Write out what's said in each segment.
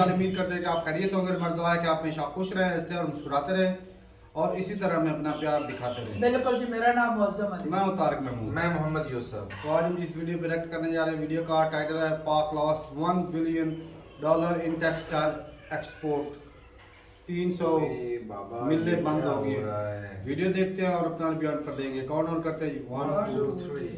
हाल? उम्मीद करते हैं कि आप खैरियत होंगे। हमारी दुआ है कि आप हमेशा खुश रहें, हंसते और मुस्कुराते रहें और इसी तरह हमें अपना प्यार दिखाते रहें। बिल्कुल जी। मेरा नाम मौसम अली, मैं हूं तारिक महमूद, मैं मोहम्मद यूसुफ। तो आज हम जिस वीडियो पे रिएक्ट करने जा रहे हैं, वीडियो का टाइटल है पाक lost $1 billion in textile export. 300 मिलने बंद हो गई। वीडियो देखते हैं और अपना बयान कर देंगे। कौन ऑन करते हैं? 1 2 3।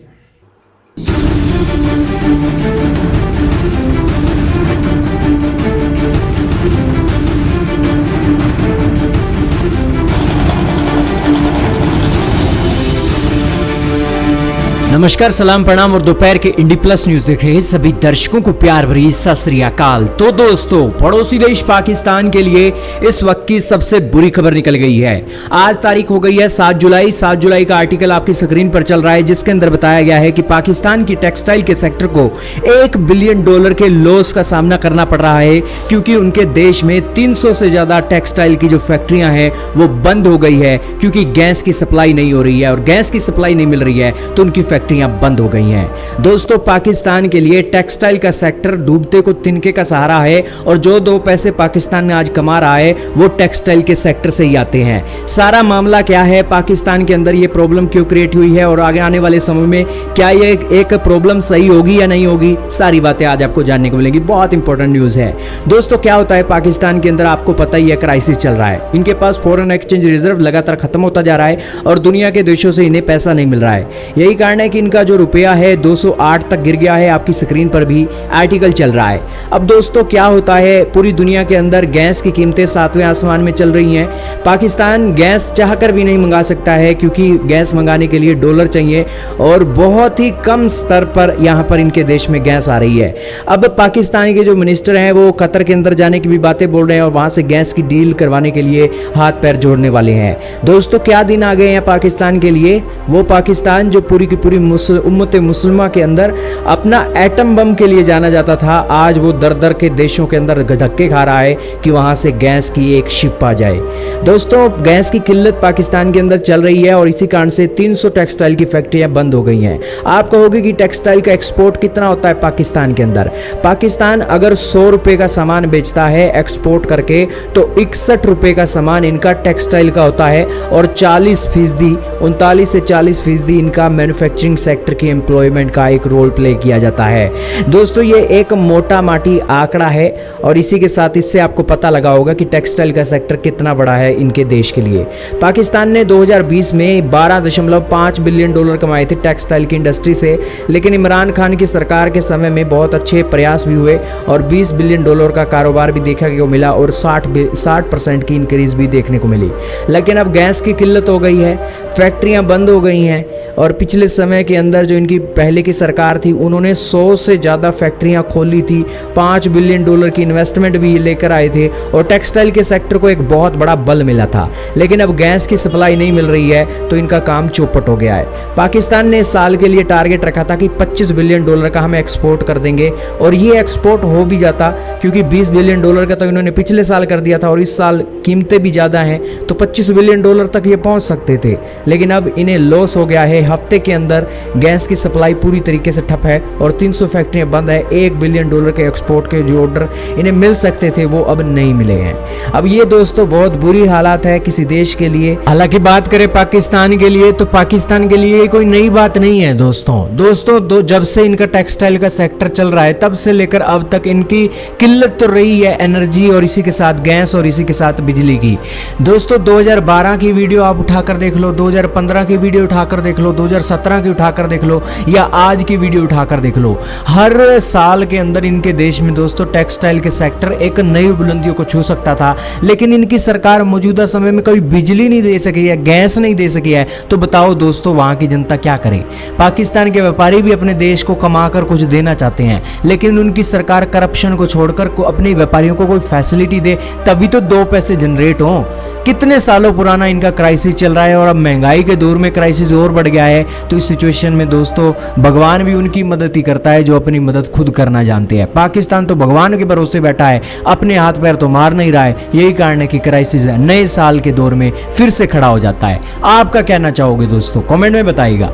नमस्कार, सलाम, प्रणाम और दोपहर के इंडी प्लस न्यूज देख रहे सभी दर्शकों को प्यार भरी सत श्री अकाल। तो दोस्तों, पड़ोसी देश पाकिस्तान के लिए इस वक्त की सबसे बुरी खबर निकल गई है। आज तारीख हो गई है 7 जुलाई। 7 जुलाई का आर्टिकल आपकी स्क्रीन पर चल रहा है, जिसके अंदर बताया गया है कि पाकिस्तान की टेक्सटाइल के सेक्टर को $1 बिलियन के लॉस का सामना करना पड़ रहा है, क्योंकि उनके देश में 300 से ज्यादा टेक्सटाइल की जो फैक्ट्रियां हैं वो बंद हो गई है, क्योंकि गैस की सप्लाई नहीं हो रही है। और गैस की सप्लाई नहीं मिल रही है तो उनकी फैक्ट्रियां बंद हो गई हैं। दोस्तों, पाकिस्तान के लिए टेक्सटाइल का सेक्टर डूबते को तिनके का सहारा है और जो 2 पैसे पाकिस्तान आज कमा रहा है वो टेक्सटाइल के सेक्टर से ही आते हैं। सारा मामला क्या है, पाकिस्तान के अंदर ये प्रॉब्लम क्यों क्रिएट हुई है और आगे आने वाले समय में क्या ये एक प्रॉब्लम सही होगी या नहीं होगी, सारी बातें आज आपको जानने को मिलेंगी। बहुत इंपॉर्टेंट न्यूज है दोस्तों। क्या होता है पाकिस्तान के अंदर, आपको पता ही है, क्राइसिस चल रहा है। इनके पास फॉरेन एक्सचेंज रिजर्व लगातार खत्म होता जा रहा है और दुनिया के देशों से इन्हें पैसा नहीं मिल रहा है। यही कारण है कि इनका जो रुपया है 208 तक गिर गया है। आपकी स्क्रीन पर भी आर्टिकल चल रहा है। अब दोस्तों, क्या होता है, पूरी दुनिया के अंदर गैस की कीमतें 7वें आसमान में चल रही हैं। पाकिस्तान गैस चाहकर भी नहीं मंगा सकता है, क्योंकि गैस मंगाने के लिए डॉलर चाहिए और बहुत ही कम स्तर पर यहां पर इनके देश में गैस आ रही है। अब पाकिस्तान के जो मिनिस्टर हैं वो कतर के अंदर जाने की भी बातें बोल रहे हैं और वहां से गैस की डील करवाने के लिए हाथ पैर जोड़ने वाले हैं। दोस्तों, क्या दिन आ गए हैं पाकिस्तान के लिए। वो पाकिस्तान जो पूरी की पूरी उम्मत मुसलमान के अंदर अपना एटम बम के लिए जाना जाता था, आज वो दर दर के देशों के अंदर धक्के खा रहा है कि वहां से गैस की एक शिप आ जाए। दोस्तों, गैस की किल्लत पाकिस्तान के अंदर चल रही है और इसी कारण से 300 टेक्सटाइल की फैक्ट्रियां बंद हो गई हैं। आप कहोगे कि टेक्सटाइल का एक्सपोर्ट कितना होता है पाकिस्तान के अंदर। पाकिस्तान अगर 100 रुपए का सामान बेचता है एक्सपोर्ट करके, तो 61 रुपए का सामान इनका टेक्सटाइल का होता है और 40% 39 से 40% इनका मैन्युफैक्चरिंग सेक्टर की एम्प्लॉयमेंट का एक रोल प्ले किया जाता है। दोस्तों, ये एक मोटा माटी आंकड़ा है और इसी के साथ इससे आपको पता लगा होगा कि टेक्सटाइल का सेक्टर कितना बड़ा है इनके देश के लिए। पाकिस्तान ने 2020 में $12.5 बिलियन कमाए थे टेक्सटाइल की इंडस्ट्री से, लेकिन इमरान खान की सरकार के समय में बहुत अच्छे प्रयास भी हुए और $20 बिलियन का कारोबार भी देखने को मिला और 60% की इंक्रीज भी देखने को मिली। लेकिन अब गैस की किल्लत हो गई है, फैक्ट्रियां बंद हो गई हैं और पिछले समय के अंदर जो इनकी पहले की सरकार थी उन्होंने 100 से ज़्यादा फैक्ट्रियां खोली थी, $5 बिलियन की इन्वेस्टमेंट भी लेकर आए थे और टेक्सटाइल के सेक्टर को एक बहुत बड़ा बल मिला था। लेकिन अब गैस की सप्लाई नहीं मिल रही है तो इनका काम चौपट हो गया है। पाकिस्तान ने इस साल के लिए टारगेट रखा था कि $25 बिलियन का हम एक्सपोर्ट कर देंगे और ये एक्सपोर्ट हो भी जाता, क्योंकि $20 बिलियन का तो इन्होंने पिछले साल कर दिया था और इस साल कीमतें भी ज़्यादा हैं तो $25 बिलियन तक ये पहुँच सकते थे। लेकिन अब इन्हें लॉस हो गया है। हफ्ते के अंदर गैस की सप्लाई पूरी तरीके से ठप है और 300 फैक्ट्रियां बंद है। $1 बिलियन के एक्सपोर्ट के जो ऑर्डर इन्हें मिल सकते थे वो अब नहीं मिले हैं। अब ये दोस्तों बहुत बुरी हालात है किसी देश के लिए। हालांकि बात करें पाकिस्तान के लिए तो पाकिस्तान के लिए कोई नई बात नहीं है दोस्तों। जब से इनका टेक्सटाइल का सेक्टर चल रहा है तब से लेकर अब तक इनकी किल्लत तो रही है एनर्जी और इसी के साथ गैस और इसी के साथ बिजली की। दोस्तों, 2012 की वीडियो आप उठाकर देख लो, 2015 की वीडियो उठाकर देख लो, 2017 की उठाकर देख लो या आज की वीडियो उठाकर देख लो, हर साल के अंदर इनके देश में दोस्तों टेक्सटाइल के सेक्टर एक नई बुलंदियों को छू सकता था। लेकिन इनकी सरकार मौजूदा समय में कभी बिजली नहीं दे सकी है, गैस नहीं दे सकी है, तो बताओ दोस्तों वहां की जनता क्या करे। पाकिस्तान के व्यापारी भी अपने देश को कमाकर कुछ देना चाहते हैं, लेकिन उनकी सरकार करप्शन को छोड़कर अपने व्यापारियों को कोई फैसिलिटी दे, तभी तो 2 पैसे जनरेट हों। कितने सालों पुराना इनका क्राइसिस चल रहा है और अब महंगाई के दौर में क्राइसिस और बढ़ गया है। तो इस सिचुएशन में दोस्तों भगवान भी उनकी मदद ही करता है जो अपनी मदद खुद करना जानते हैं। पाकिस्तान तो भगवान के भरोसे बैठा है, अपने हाथ पैर तो मार नहीं रहा है। यही कारण है कि क्राइसिस नए साल के दौर में फिर से खड़ा हो जाता है। आपका कहना चाहोगे दोस्तों, कमेंट में बताइएगा।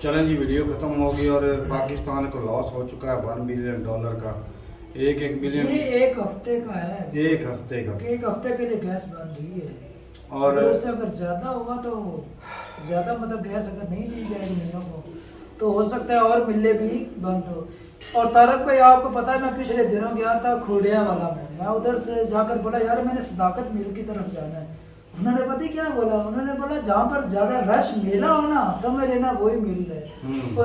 चलें जी, वीडियो खत्म होगी और पाकिस्तान को लॉस हो चुका है $1 बिलियन का। 1 बिलियन ये एक हफ्ते का है, 1 हफ्ते का। एक हफ्ते के लिए गैस बंद हुई है। और उससे अगर ज्यादा होगा तो ज्यादा मतलब गैस अगर नहीं दी जाएगी मिलों को तो हो सकता है और मिले भी बंद हो। और तारक भाई आपको पता है मैं पिछले दिनों गया था खुड़िया वाला में, मैं उधर से जाकर बोला यार मैंने सदाकत मिल की तरफ जाना है। उन्होंने पता है क्या बोला, उन्होंने बोला जहाँ पर ज्यादा रश मेला हो ना समझ लेना वही मिल है।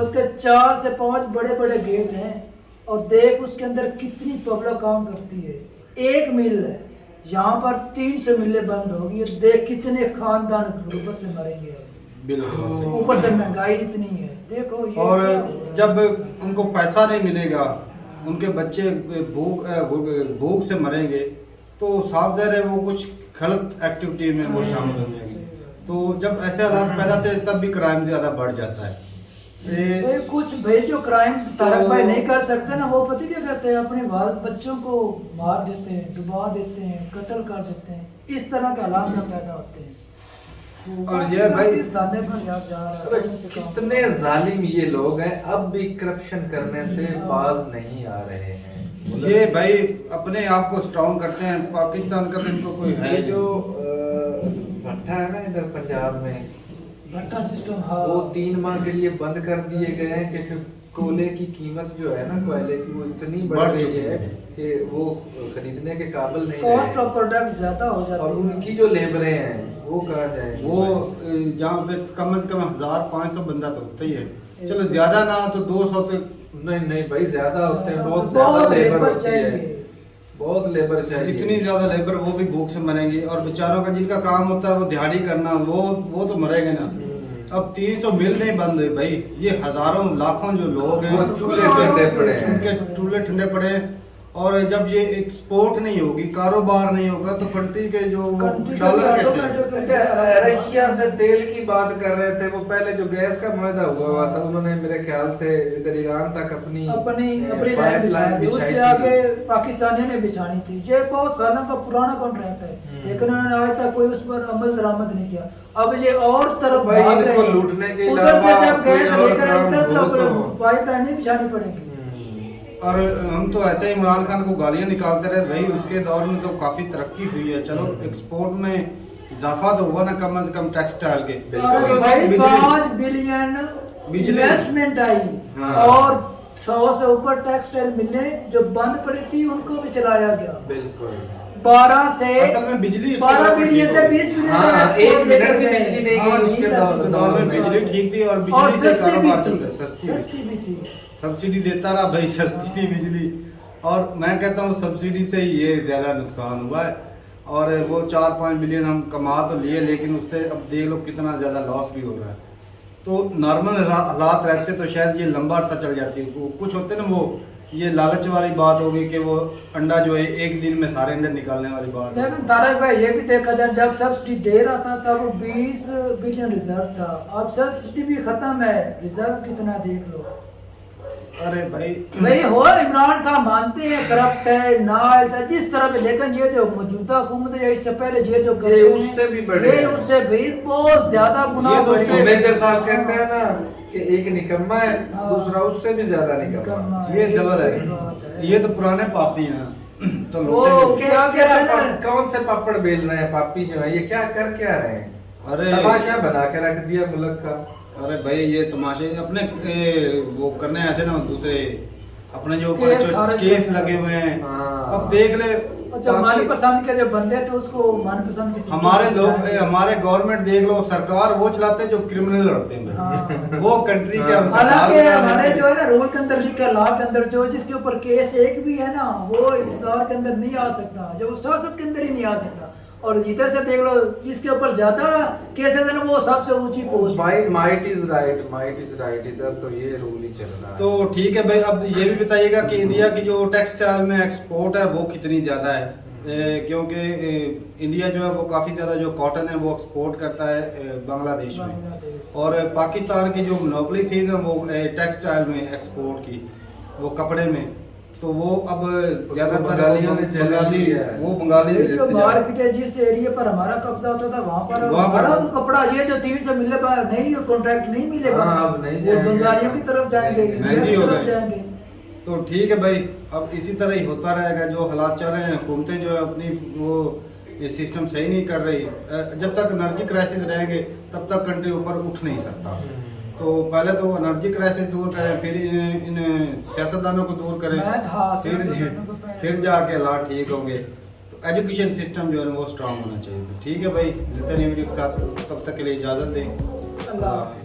उसके 4 से 5 बड़े बड़े गेट हैं और देख उसके अंदर कितनी पब्लिक काम करती है। एक मिल है यहाँ पर 300 मिलें बंद होगी, देख कितने खानदान ऊपर से मरेंगे, बिल्कुल ऊपर से महंगाई इतनी है देखो ये और क्या हो रहा है। जब उनको पैसा नहीं मिलेगा, उनके बच्चे भूख से मरेंगे, तो साफ ज़ाहिर है वो कुछ गलत एक्टिविटी में वो शामिल हो जाएंगे। तो जब ऐसे हालात पैदा होते हैं तब भी क्राइम ज़्यादा बढ़ जाता है। भाई कुछ भाई जो क्राइम तारक भाई नहीं कर सकते ना, वो पता क्या करते हैं, अपने बच्चों को मार देते हैं, डुबा देते हैं, कत्ल कर देते हैं, इस तरह के हालात में पैदा होते हैं। और ये भाई इस धंधे पर यार जा रहा है, समझ से काम। कितने जालिम ये लोग हैं, अब भी करप्शन करने से बाज नहीं आ रहे हैं। ये भाई अपने आप को स्ट्रॉन्ग करते हैं, पाकिस्तान का तो इनको कोई है ये नहीं। जो भट्टा है ना इधर पंजाब में, भट्टा सिस्टम हाँ वो 3 माह के लिए बंद कर दिए गए हैं क्योंकि कोयले की कीमत जो है ना कोयले की वो इतनी बढ़ बढ़ गई चुकी है है कि वो खरीदने के काबिल नहीं कॉस्ट रहे। ऑफ प्रोडक्ट ज्यादा हो जाती और है। उनकी जो लेबरें हैं वो कहाँ जाएंगी? वो जहाँ पे कम से कम 1500 बंदा तो होता ही है, चलो ज्यादा ना तो 200 तो नहीं नहीं भाई ज्यादा होते हैं, बहुत बहुत ज्यादा लेबर लेबर होती है, चाहिए। बहुत लेबर चाहिए। इतनी ज्यादा लेबर, वो भी भूख से मरेंगी। और बेचारों का जिनका काम होता है वो दिहाड़ी करना, वो तो मरेंगे ना। अब 300 मिल नहीं बंद हुई भाई, ये हजारों लाखों जो लोग हैं वो चूल्हे ठंडे पड़े हैं। उनके चूल्हे ठंडे पड़े हैं। और जब ये एक्सपोर्ट नहीं होगी, कारोबार नहीं होगा, तो कंट्री के जो कंट्री का डॉलर कैसे अच्छा रशिया से तेल की बात कर रहे थे, वो पहले जो गैस का मुआहदा हुआ था उन्होंने मेरे ख्याल से इधर ईरान तक अपनी अपनी लाइन पाइपलाइन बिछाई थी, बिछाई उससे थी। आगे पाकिस्तानियों ने बिछानी थी। ये बहुत सालों का पुराना कॉन्ट्रैक्ट है, लेकिन उन्होंने आज तक कोई उस पर अमल दरामद नहीं किया। अब ये और तरफ भाई भाग इनको रहे हैं, लूटने के उधर से अलावा जब गैस कोई और लेकर काम इधर हो से तो- पाइपलाइन नहीं बिछानी पड़ेगी। और हम तो ऐसे ही इमरान खान को गालियां निकालते रहे भाई, उसके दौर में तो काफी तरक्की हुई है। चलो एक्सपोर्ट में इजाफा तो हुआ ना कम से कम टेक्सटाइल के, और क्योंकि भाई बिजली 5 बिलियन बिजली- इन्वेस्टमेंट आई हाँ। और 100 से ऊपर टेक्सटाइल मिलें जो बंद पड़ी थी उनको भी चलाया गया। बिल्कुल 12 से असल में बिजली उसके 12 दौर में बिलियन ठीक से हो। 20 बिलियन हाँ, का एक export मिनट लेकर भी गए। बिजली नहीं हाँ, गई उसके नहीं दौर- लगती। दौर में बिजली ठीक थी और और बिजली से सस्ती भी कारोबार थी, चलता है, सस्ती भी थी। सब्सिडी देता रहा भाई, सस्ती थी बिजली। और मैं कहता हूँ सब्सिडी से ही ये ज़्यादा नुकसान हुआ है। और वो 4-5 बिलियन हम कमा तो लिए, लेकिन उससे अब देख लो कितना ज़्यादा लॉस भी हो रहा है। तो नॉर्मल हालात रहते तो शायद ये लंबा अर्सा चल जाती है। कुछ होते ना वो ये लालच वाली बात होगी कि वो अंडा जो है एक दिन में सारे अंडे निकालने वाली बात है। लेकिन तारक भाई ये भी देखा जाए, जब सब्सिडी दे रहा था तब 20 बिलियन रिजर्व था, अब सब्सिडी भी खत्म है, रिजर्व कितना देख लो। अरे भाई भाई हो इमरान खान मानते हैं करप्ट है ना है, जिस तरह भी, लेकिन ये जो मौजूदा हुकूमत है इससे पहले ये जो ये उससे भी बड़े ये हैं। उससे भी बहुत ज्यादा गुना ये तो बड़ी उससे- है। मेजर साहब कहते हैं ना कि एक निकम्मा है, हाँ। दूसरा उससे भी ज्यादा निकम्मा। निकम्मा है, ये डबल बड़ी बात है, ये तो पुराने पापी हैं तो वो लूटेंगे। क्या क्या कहते हैं ना? कौन से पापड़ बेल रहे हैं पापी जो है, ये क्या कर क्या रहे हैं? अरे तमाशा बना के रख दिया मुल्क का। अरे भाई ये तमाशे अपने वो करने आए थे ना दूसरे, अपने जो केस ऊपर खारिज केस करते लगे हैं। हुए हैं। हाँ। अब देख ले अच्छा बाकी मनपसंद के जो बंदे थे उसको मनपसंद की सीटें हमारे लोग दिलाएंगे। हमारे गवर्नमेंट देख लो, सरकार वो चलाते हैं जो क्रिमिनल लड़ते हैं भाई। हाँ। वो कंट्री के हम सरकार हालांकि बना हमारे देते जो है ना रूल के अंदर लिखा है, लॉ के अंदर जो जिसके ऊपर केस एक भी है ना वो इक़्तिदार के अंदर नहीं आ सकता, जो सियासत के अंदर ही नहीं आ सकता। और इधर से देख लो जिसके ऊपर ज्यादा केसेस है ना वो सबसे ऊंची पोस्ट। भाई माइट इज राइट, इधर तो ये रूल ही चल रहा है। तो ठीक है भाई, अब ये भी बताइएगा कि इंडिया की जो टेक्सटाइल में एक्सपोर्ट है वो कितनी ज़्यादा है। क्योंकि इंडिया जो है वो काफ़ी ज़्यादा जो कॉटन है वो एक्सपोर्ट करता है बांग्लादेश में। बांग्लादेश। और पाकिस्तान की जो मोनोपोली थी ना वो टेक्सटाइल में एक्सपोर्ट की, वो कपड़े में, तो वो अब ज़्यादातर बंगालियों ने चैलेंज बंगाली किया है। वो बंगाली ये जो लेते जा रहे हैं। मार्केट है जिस एरिया पर हमारा कब्जा होता था वहाँ पर वहाँ पर- हमारा तो कपड़ा ये जो 300 मिले नहीं कॉन्ट्रैक्ट नहीं मिलेगा, हाँ, अब नहीं वो जाएंगे। बंगालियों की तरफ जाएंगे, नहीं, इंडिया की नहीं हो तरफ गए। जाएंगे। तो ठीक है भाई, अब इसी तरह ही होता रहेगा। जो हालात चल रहे हैं, हुकूमतें जो है अपनी वो ये सिस्टम सही नहीं कर रही। जब तक एनर्जी क्राइसिस रहेंगे तब तक कंट्री ऊपर उठ नहीं सकता। तो पहले तो एनर्जी क्राइसिस दूर करें, फिर इन सियासतदानों को दूर करें, मैं था फिर सियासतदानों को पहले- फिर जाके हालात ठीक होंगे। तो एजुकेशन सिस्टम जो है वो स्ट्रांग होना चाहिए। तो ठीक है भाई, मिलते हैं वीडियो के साथ, तब तक के लिए इजाज़त दें। अल्लाह।